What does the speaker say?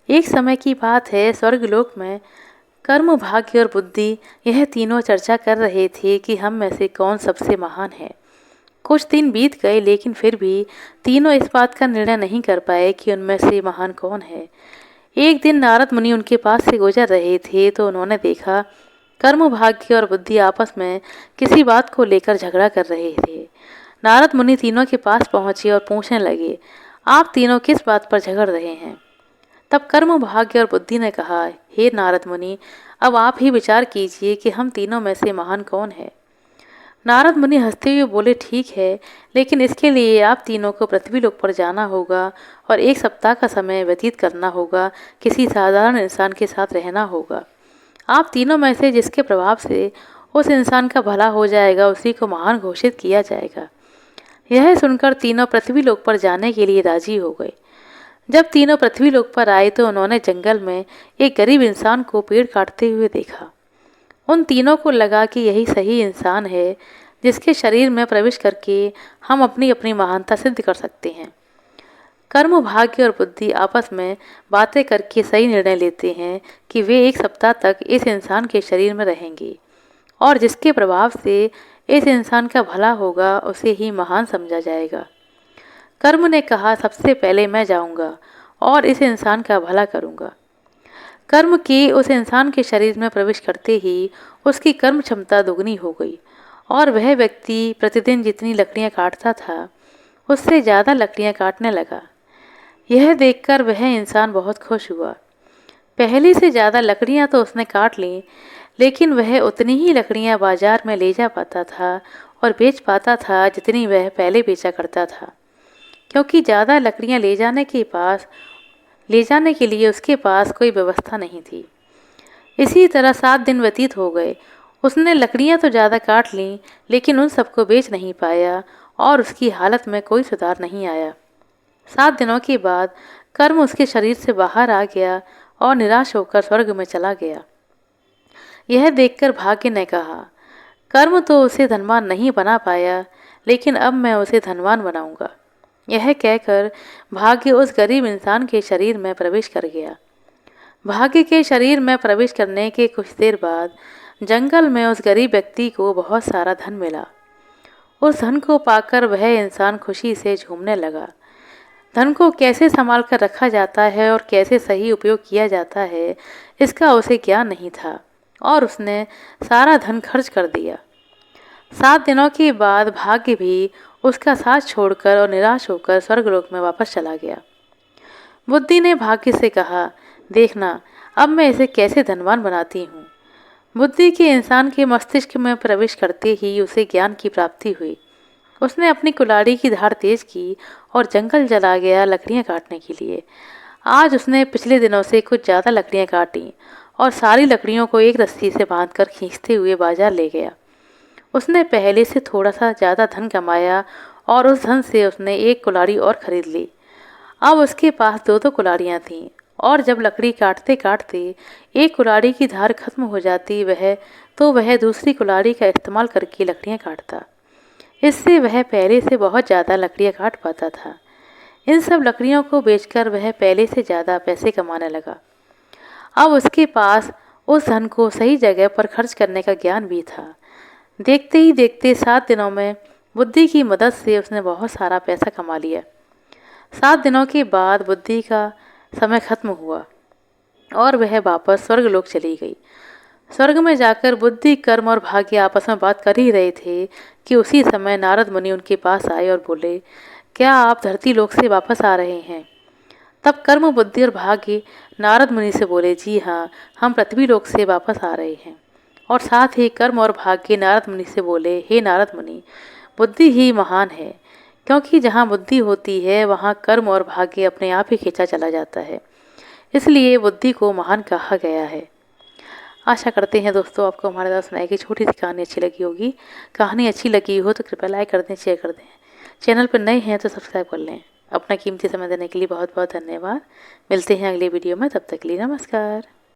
एक समय की बात है, स्वर्गलोक में कर्म, भाग्य और बुद्धि यह तीनों चर्चा कर रहे थे कि हम में से कौन सबसे महान है। कुछ दिन बीत गए, लेकिन फिर भी तीनों इस बात का निर्णय नहीं कर पाए कि उनमें से महान कौन है। एक दिन नारद मुनि उनके पास से गुजर रहे थे तो उन्होंने देखा कर्म, भाग्य और बुद्धि आपस में किसी बात को लेकर झगड़ा कर रहे थे। नारद मुनि तीनों के पास पहुंचे और पूछने लगे, आप तीनों किस बात पर झगड़ रहे हैं। तब कर्म, भाग्य और बुद्धि ने कहा, हे नारद मुनि, अब आप ही विचार कीजिए कि हम तीनों में से महान कौन है। नारद मुनि हंसते हुए बोले, ठीक है, लेकिन इसके लिए आप तीनों को पृथ्वी लोक पर जाना होगा और 1 सप्ताह का समय व्यतीत करना होगा, किसी साधारण इंसान के साथ रहना होगा। आप तीनों में से जिसके प्रभाव से उस इंसान का भला हो जाएगा, उसी को महान घोषित किया जाएगा। यह सुनकर तीनों पृथ्वी लोक पर जाने के लिए राजी हो गए। जब तीनों पृथ्वी लोक पर आए तो उन्होंने जंगल में एक गरीब इंसान को पेड़ काटते हुए देखा। उन तीनों को लगा कि यही सही इंसान है जिसके शरीर में प्रवेश करके हम अपनी अपनी महानता सिद्ध कर सकते हैं। कर्म, भाग्य और बुद्धि आपस में बातें करके सही निर्णय लेते हैं कि वे 1 सप्ताह तक इस इंसान के शरीर में रहेंगे और जिसके प्रभाव से इस इंसान का भला होगा, उसे ही महान समझा जाएगा। कर्म ने कहा, सबसे पहले मैं जाऊंगा और इस इंसान का भला करूंगा। कर्म की उस इंसान के शरीर में प्रवेश करते ही उसकी कर्म क्षमता दोगुनी हो गई और वह व्यक्ति प्रतिदिन जितनी लकड़ियां काटता था, उससे ज़्यादा लकड़ियां काटने लगा। यह देखकर वह इंसान बहुत खुश हुआ। पहले से ज़्यादा लकड़ियां तो उसने काट लीं, लेकिन वह उतनी ही लकड़ियां बाजार में ले जा पाता था और बेच पाता था जितनी वह पहले बेचा करता था, क्योंकि ज़्यादा लकड़ियां ले जाने के लिए उसके पास कोई व्यवस्था नहीं थी। इसी तरह 7 दिन व्यतीत हो गए। उसने लकड़ियां तो ज़्यादा काट लीं, लेकिन उन सबको बेच नहीं पाया और उसकी हालत में कोई सुधार नहीं आया। 7 दिनों के बाद कर्म उसके शरीर से बाहर आ गया और निराश होकर स्वर्ग में चला गया। यह देखकर भाग्य ने कहा, कर्म तो उसे धनवान नहीं बना पाया, लेकिन अब मैं उसे धनवान बनाऊंगा। यह कहकर भाग्य उस गरीब इंसान के शरीर में प्रवेश कर गया। भाग्य के शरीर में प्रवेश करने के कुछ देर बाद जंगल में उस गरीब व्यक्ति को बहुत सारा धन मिला। उस धन को पाकर वह इंसान खुशी से झूमने लगा। धन को कैसे संभाल कर रखा जाता है और कैसे सही उपयोग किया जाता है, इसका उसे ज्ञान नहीं था और उसने सारा धन खर्च कर दिया। 7 दिनों के बाद भाग्य भी उसका साथ छोड़कर और निराश होकर स्वर्गलोक में वापस चला गया। बुद्धि ने भाग्य से कहा, देखना, अब मैं इसे कैसे धनवान बनाती हूँ। बुद्धि के इंसान के मस्तिष्क में प्रवेश करते ही उसे ज्ञान की प्राप्ति हुई। उसने अपनी कुल्हाड़ी की धार तेज की और जंगल चला गया लकड़ियाँ काटने के लिए। आज उसने पिछले दिनों से कुछ ज़्यादा लकड़ियाँ काटी और सारी लकड़ियों को एक रस्सी से बांधकर खींचते हुए बाजार ले गया। उसने पहले से थोड़ा सा ज़्यादा धन कमाया और उस धन से उसने एक कुल्हाड़ी और खरीद ली। अब उसके पास 2-2 कुल्हाड़ियाँ थीं और जब लकड़ी काटते काटते एक कुल्हाड़ी की धार खत्म हो जाती वह दूसरी कुल्हाड़ी का इस्तेमाल करके लकड़ियाँ काटता। इससे वह पहले से बहुत ज़्यादा लकड़ियाँ काट पाता था। इन सब लकड़ियों को बेचकर वह पहले से ज़्यादा पैसे कमाने लगा। अब उसके पास उस धन को सही जगह पर खर्च करने का ज्ञान भी था। देखते ही देखते 7 दिनों में बुद्धि की मदद से उसने बहुत सारा पैसा कमा लिया। 7 दिनों के बाद बुद्धि का समय खत्म हुआ और वह वापस स्वर्गलोक चली गई। स्वर्ग में जाकर बुद्धि, कर्म और भाग्य आपस में बात कर ही रहे थे कि उसी समय नारद मुनि उनके पास आए और बोले, क्या आप धरती लोक से वापस आ रहे हैं। तब कर्म, बुद्धि और भाग्य नारद मुनि से बोले, जी हाँ, हम पृथ्वी लोक से वापस आ रहे हैं। और साथ ही कर्म और भाग्य नारद मुनि से बोले, हे नारद मुनि, बुद्धि ही महान है, क्योंकि जहाँ बुद्धि होती है वहाँ कर्म और भाग्य अपने आप ही खींचा चला जाता है। इसलिए बुद्धि को महान कहा गया है। आशा करते हैं दोस्तों आपको हमारे द्वारा सुनाई गई छोटी सी कहानी अच्छी लगी होगी। कहानी अच्छी लगी हो तो कृपया लाइक कर दें, शेयर कर दें। चैनल पर नए हैं तो सब्सक्राइब कर लें। अपना कीमती समय देने के लिए बहुत बहुत धन्यवाद। मिलते हैं अगले वीडियो में, तब तक के लिए नमस्कार।